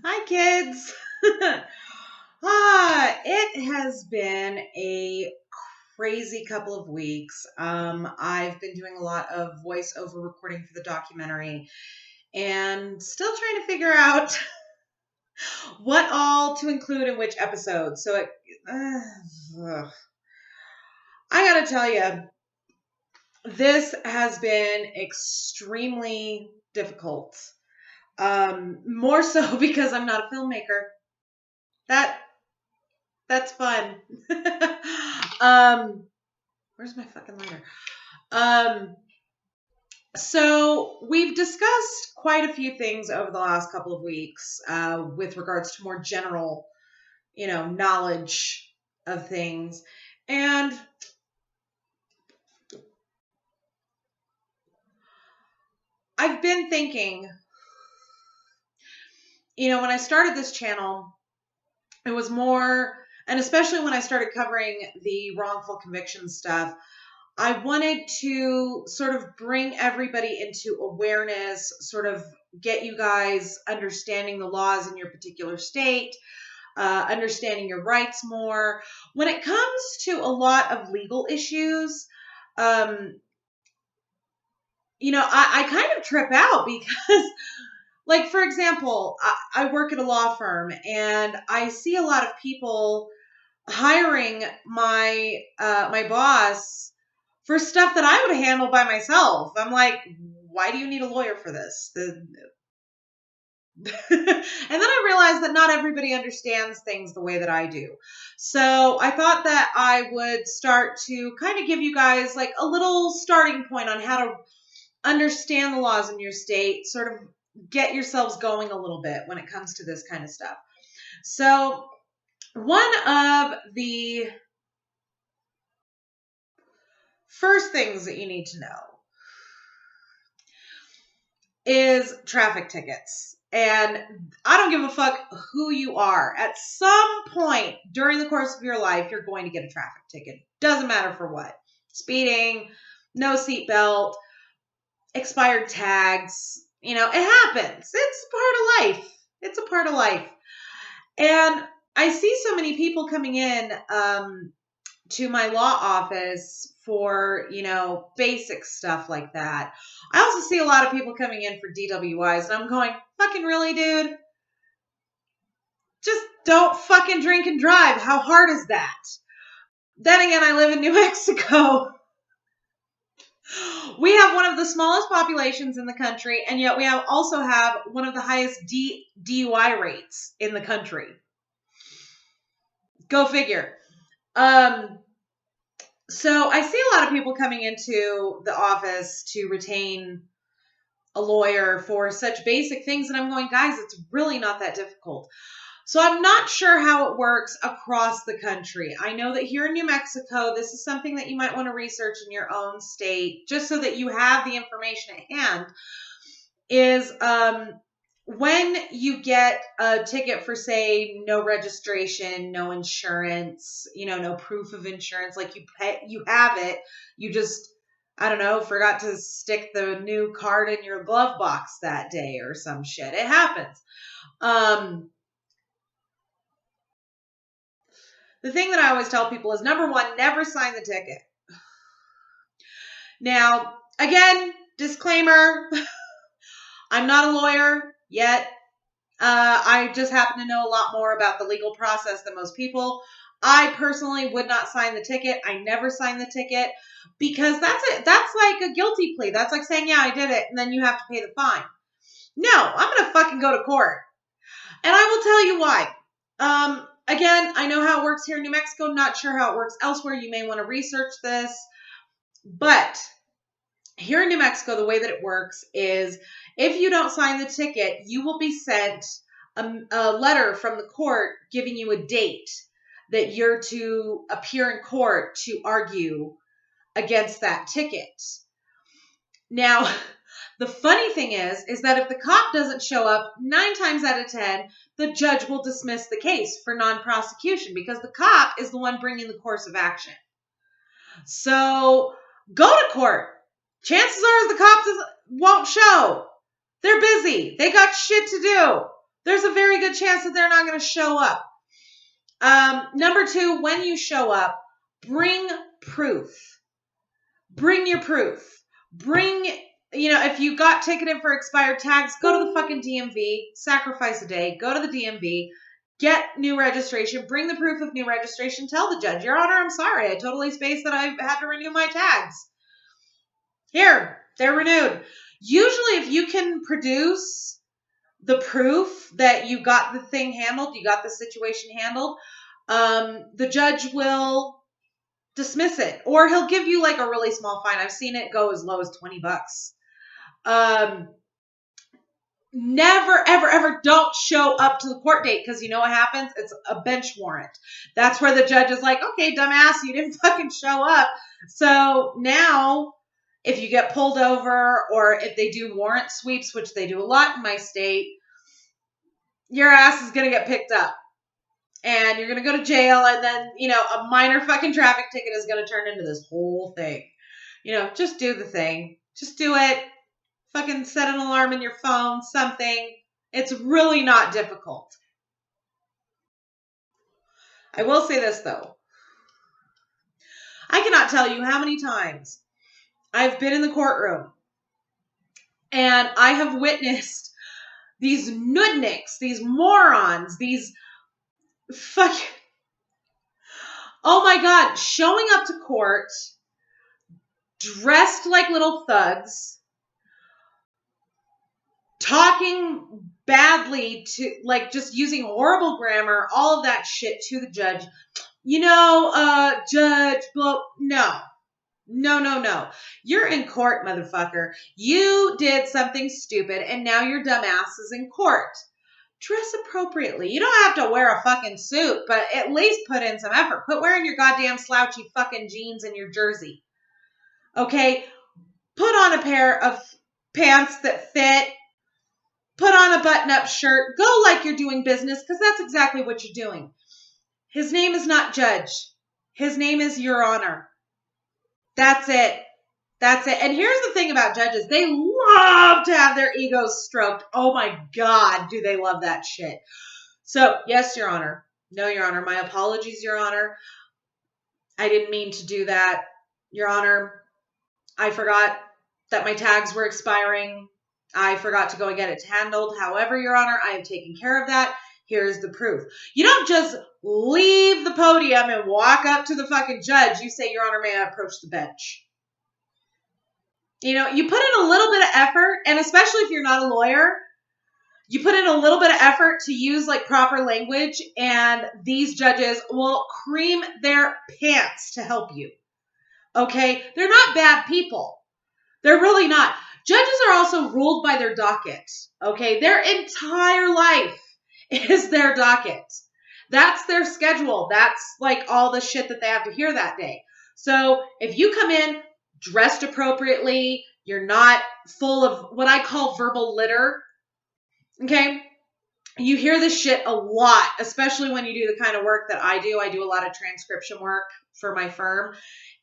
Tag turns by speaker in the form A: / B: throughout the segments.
A: Hi, kids. It has been a crazy couple of weeks. I've been doing a lot of voiceover recording for the documentary and still trying to figure out what all to include in which episode. Ugh. I gotta tell you, this has been extremely difficult. More so because I'm not a filmmaker. That That's fun. um, where's my fucking lighter? Um, so we've discussed quite a few things over the last couple of weeks with regards to more general, knowledge of things. And I've been thinking, when I started this channel, it was more, and especially when I started covering the wrongful conviction stuff, I wanted to sort of bring everybody into awareness, sort of get you guys understanding the laws in your particular state, understanding your rights more. When it comes to a lot of legal issues, I kind of trip out because, like, for example, I work at a law firm and I see a lot of people hiring my boss for stuff that I would handle by myself. I'm like, why do you need a lawyer for this? And then I realized that not everybody understands things the way that I do. So I thought that I would start to kind of give you guys like a little starting point on how to understand the laws in your state, sort of get yourselves going a little bit when it comes to this kind of stuff. So one of the first things that you need to know is traffic tickets. And I don't give a fuck who you are. At some point during the course of your life, you're going to get a traffic ticket. Doesn't matter for what. Speeding, no seatbelt, expired tags. It happens. It's part of life. It's a part of life. And I see so many people coming in to my law office for, basic stuff like that. I also see a lot of people coming in for DWIs, and I'm going, fucking really, dude? Just don't fucking drink and drive. How hard is that? Then again, I live in New Mexico. We have one of the smallest populations in the country, and yet we also have one of the highest DUI rates in the country. Go figure. So I see a lot of people coming into the office to retain a lawyer for such basic things. And I'm going, guys, it's really not that difficult. So I'm not sure how it works across the country. I know that here in New Mexico, this is something that you might want to research in your own state, just so that you have the information at hand, is when you get a ticket for, say, no registration, no insurance, no proof of insurance, like you have it, you just, I don't know, forgot to stick the new card in your glove box that day or some shit. It happens. The thing that I always tell people is, number one, never sign the ticket. Now, again, disclaimer, I'm not a lawyer yet. I just happen to know a lot more about the legal process than most people. I personally would not sign the ticket. I never sign the ticket because that's it. That's like a guilty plea. That's like saying, yeah, I did it, and then you have to pay the fine. No, I'm going to fucking go to court. And I will tell you why. Again, I know how it works here in New Mexico. Not sure how it works elsewhere. You may want to research this. But here in New Mexico, the way that it works is if you don't sign the ticket, you will be sent a letter from the court giving you a date that you're to appear in court to argue against that ticket. Now, the funny thing is that if the cop doesn't show up, 9 times out of 10, the judge will dismiss the case for non-prosecution because the cop is the one bringing the course of action. So go to court. Chances are the cops won't show. They're busy. They got shit to do. there's a very good chance that they're not going to show up. Number 2, when you show up, bring proof. Bring your proof. Bring, if you got ticketed for expired tags, go to the fucking DMV, sacrifice a day, go to the DMV, get new registration, bring the proof of new registration, tell the judge, Your Honor, I'm sorry, I totally spaced that I had to renew my tags. Here, they're renewed. Usually if you can produce the proof that you got the thing handled, you got the situation handled, the judge will dismiss it, or he'll give you like a really small fine. I've seen it go as low as $20. Never, ever, ever don't show up to the court date, because you know what happens? It's a bench warrant. That's where the judge is like, okay, dumbass, you didn't fucking show up. So now if you get pulled over, or if they do warrant sweeps, which they do a lot in my state, your ass is going to get picked up. And you're going to go to jail, and then, a minor fucking traffic ticket is going to turn into this whole thing. Just do the thing. Just do it. Fucking set an alarm in your phone, something. It's really not difficult. I will say this, though. I cannot tell you how many times I've been in the courtroom and I have witnessed these nudniks, these morons, these fucking... Oh my God, showing up to court dressed like little thugs, talking badly to, like, just using horrible grammar, all of that shit to the judge. Judge, blah, no. No. You're in court, motherfucker. You did something stupid, and now your dumb ass is in court. Dress appropriately. You don't have to wear a fucking suit, but at least put in some effort. Quit wearing your goddamn slouchy fucking jeans and your jersey. Okay? Put on a pair of pants that fit. Put on a button-up shirt. Go like you're doing business, because that's exactly what you're doing. His name is not Judge. His name is Your Honor. That's it. And here's the thing about judges. They love to have their egos stroked. Oh my God, do they love that shit. So, yes, Your Honor. No, Your Honor. My apologies, Your Honor. I didn't mean to do that. Your Honor, I forgot that my tags were expiring. I forgot to go and get it handled. However, Your Honor, I have taken care of that. Here's the proof. You don't just leave the podium and walk up to the fucking judge. You say, Your Honor, may I approach the bench? You put in a little bit of effort, and especially if you're not a lawyer, you put in a little bit of effort to use like proper language, and these judges will cream their pants to help you. Okay? They're not bad people. They're really not. Judges are also ruled by their docket. Okay? Their entire life is their docket. That's their schedule. That's like all the shit that they have to hear that day. So if you come in dressed appropriately, you're not full of what I call verbal litter, okay? You hear this shit a lot, especially when you do the kind of work that I do. I do a lot of transcription work for my firm,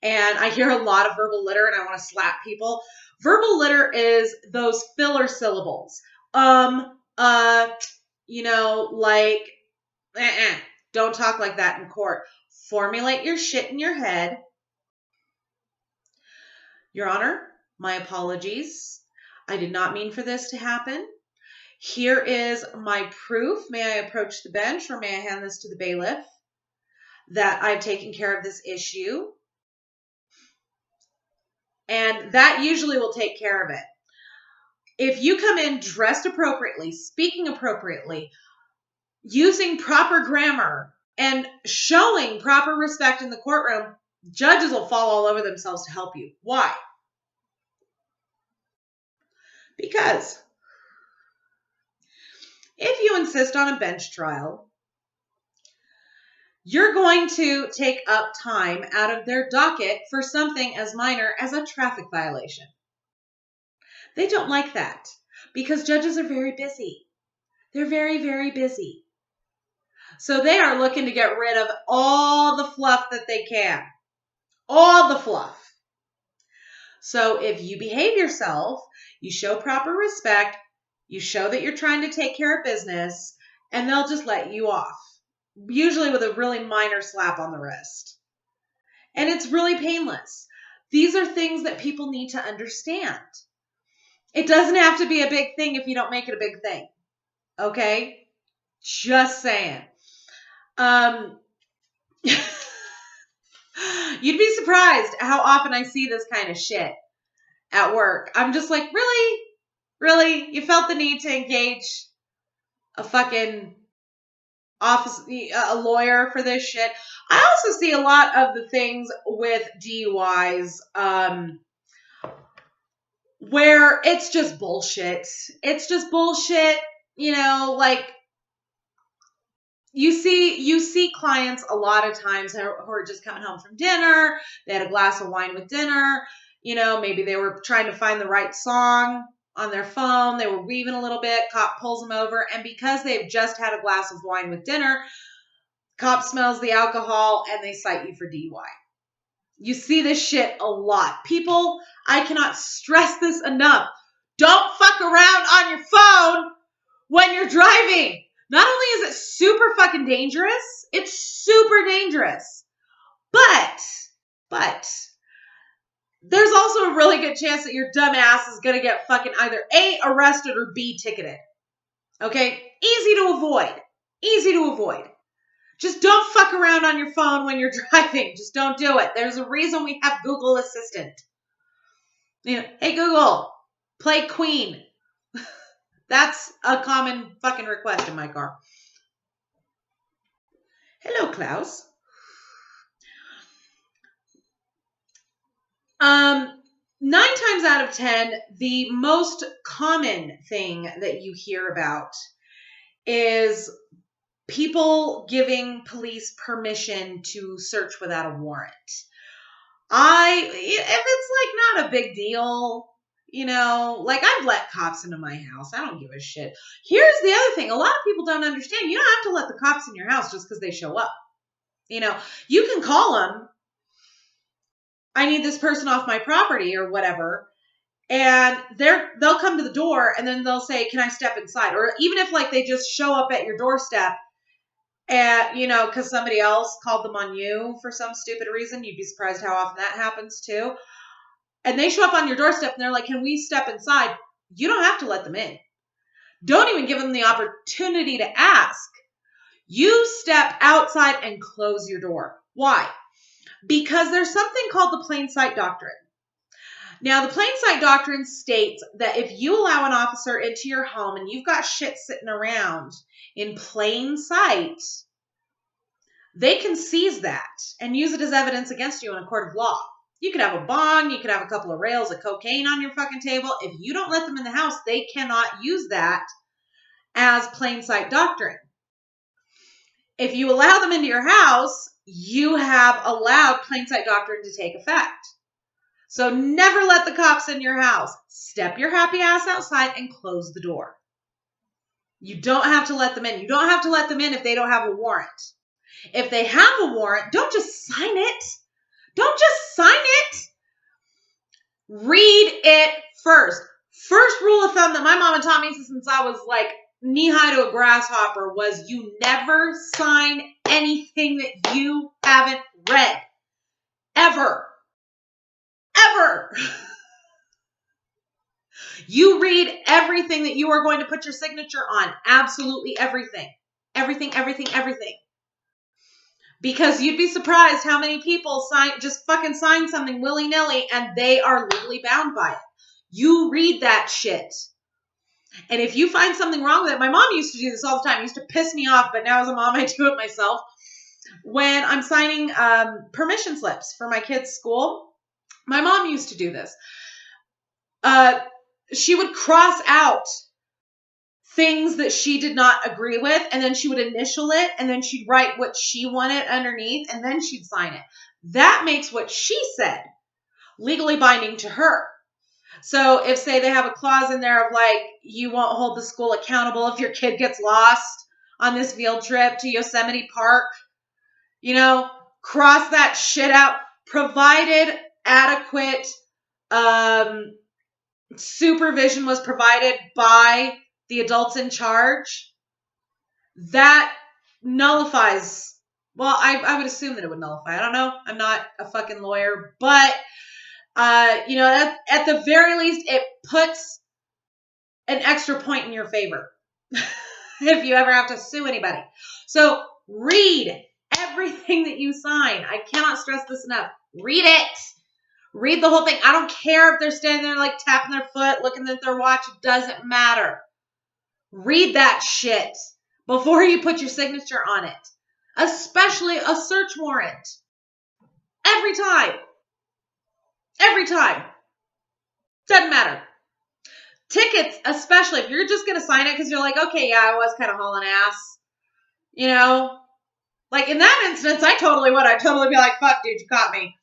A: and I hear a lot of verbal litter, and I want to slap people. Verbal litter is those filler syllables. Don't talk like that in court. Formulate your shit in your head. Your Honor, my apologies. I did not mean for this to happen. Here is my proof. May I approach the bench, or may I hand this to the bailiff that I've taken care of this issue? And that usually will take care of it. If you come in dressed appropriately, speaking appropriately, using proper grammar, and showing proper respect in the courtroom, judges will fall all over themselves to help you. Why? Because if you insist on a bench trial, you're going to take up time out of their docket for something as minor as a traffic violation. They don't like that because judges are very busy. They're very, very busy. So they are looking to get rid of all the fluff that they can. All the fluff. So if you behave yourself, you show proper respect, You show that you're trying to take care of business, and they'll just let you off, usually with a really minor slap on the wrist. And it's really painless. These are things that people need to understand. It doesn't have to be a big thing if you don't make it a big thing. Okay? Just saying. You'd be surprised how often I see this kind of shit at work. I'm just like, really? Really? You felt the need to engage a fucking a lawyer for this shit? I also see a lot of the things with DUIs, where it's just bullshit. It's just bullshit, like you see clients a lot of times who are just coming home from dinner. They had a glass of wine with dinner. Maybe they were trying to find the right song on their phone. They were weaving a little bit. Cop pulls them over. And because they've just had a glass of wine with dinner, cop smells the alcohol and they cite you for DUI. You see this shit a lot. People, I cannot stress this enough. Don't fuck around on your phone when you're driving. Not only is it super fucking dangerous, it's super dangerous. But there's also a really good chance that your dumb ass is going to get fucking either A, arrested or B, ticketed. Okay? Easy to avoid. Just don't fuck around on your phone when you're driving. Just don't do it. There's a reason we have Google Assistant. Hey Google, play Queen. That's a common fucking request in my car. Hello, Klaus. 9 times out of 10, the most common thing that you hear about is people giving police permission to search without a warrant. If it's like not a big deal, like I've let cops into my house. I don't give a shit. Here's the other thing. A lot of people don't understand. You don't have to let the cops in your house just because they show up. You can call them. I need this person off my property or whatever. And they'll come to the door and then they'll say, can I step inside? Or even if like they just show up at your doorstep and, because somebody else called them on you for some stupid reason, you'd be surprised how often that happens too. And they show up on your doorstep and they're like, can we step inside? You don't have to let them in. Don't even give them the opportunity to ask. You step outside and close your door. Why? Because there's something called the plain sight doctrine. Now, the plain sight doctrine states that if you allow an officer into your home and you've got shit sitting around in plain sight, they can seize that and use it as evidence against you in a court of law. You could have a bong, you could have a couple of rails of cocaine on your fucking table. If you don't let them in the house, they cannot use that as plain sight doctrine. If you allow them into your house, you have allowed plain sight doctrine to take effect. So never let the cops in your house. Step your happy ass outside and close the door. You don't have to let them in. You don't have to let them in if they don't have a warrant. If they have a warrant, don't just sign it. Don't just sign it. Read it first. First rule of thumb that my mama taught me since I was like knee-high to a grasshopper was you never sign anything that you haven't read. Ever. You read everything that you are going to put your signature on. Absolutely everything. Everything. Because you'd be surprised how many people just fucking sign something willy-nilly and they are legally bound by it. You read that shit. And if you find something wrong with it, my mom used to do this all the time. It used to piss me off, but now as a mom, I do it myself. When I'm signing permission slips for my kids' school, my mom used to do this. She would cross out things that she did not agree with, and then she would initial it, and then she'd write what she wanted underneath, and then she'd sign it. That makes what she said legally binding to her. So if, say, they have a clause in there of like, you won't hold the school accountable if your kid gets lost on this field trip to Yosemite Park, cross that shit out, provided adequate supervision was provided by the adults in charge, that nullifies. Well, I would assume that it would nullify. I don't know. I'm not a fucking lawyer, but at the very least, it puts an extra point in your favor if you ever have to sue anybody. So read everything that you sign. I cannot stress this enough. Read it. Read the whole thing. I don't care if they're standing there like tapping their foot, looking at their watch. It doesn't matter. Read that shit before you put your signature on it. Especially a search warrant. Every time. Every time. Doesn't matter. Tickets, especially if you're just going to sign it because you're like, okay, yeah, I was kind of hauling ass. You know? Like in that instance, I totally would. I'd totally be like, fuck, dude, you caught me.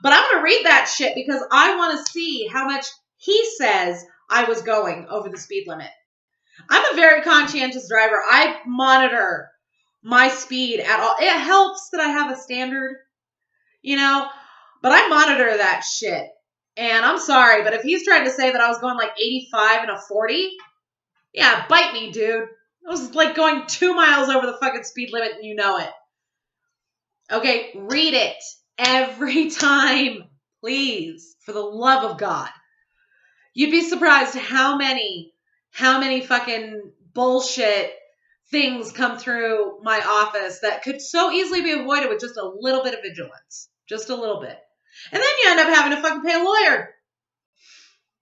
A: But I'm going to read that shit because I want to see how much he says I was going over the speed limit. I'm a very conscientious driver. I monitor my speed at all. It helps that I have a standard, but I monitor that shit. And I'm sorry, but if he's trying to say that I was going like 85 and a 40, yeah, bite me, dude. I was like going 2 miles over the fucking speed limit and you know it. Okay, read it every time, please, for the love of God. You'd be surprised how many fucking bullshit things come through my office that could so easily be avoided with just a little bit of vigilance. Just a little bit. And then you end up having to fucking pay a lawyer.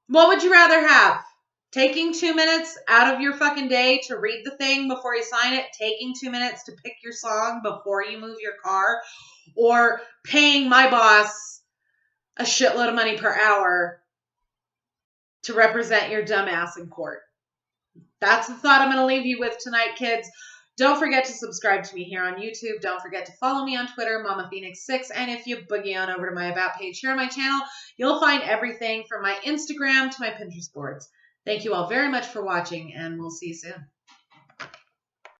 A: What would you rather have? Taking 2 minutes out of your fucking day to read the thing before you sign it, taking 2 minutes to pick your song before you move your car, or paying my boss a shitload of money per hour to represent your dumb ass in court? That's the thought I'm going to leave you with tonight, kids. Don't forget to subscribe to me here on YouTube. Don't forget to follow me on Twitter, Mama Phoenix 6. And if you boogie on over to my About page here on my channel, you'll find everything from my Instagram to my Pinterest boards. Thank you all very much for watching, and we'll see you soon.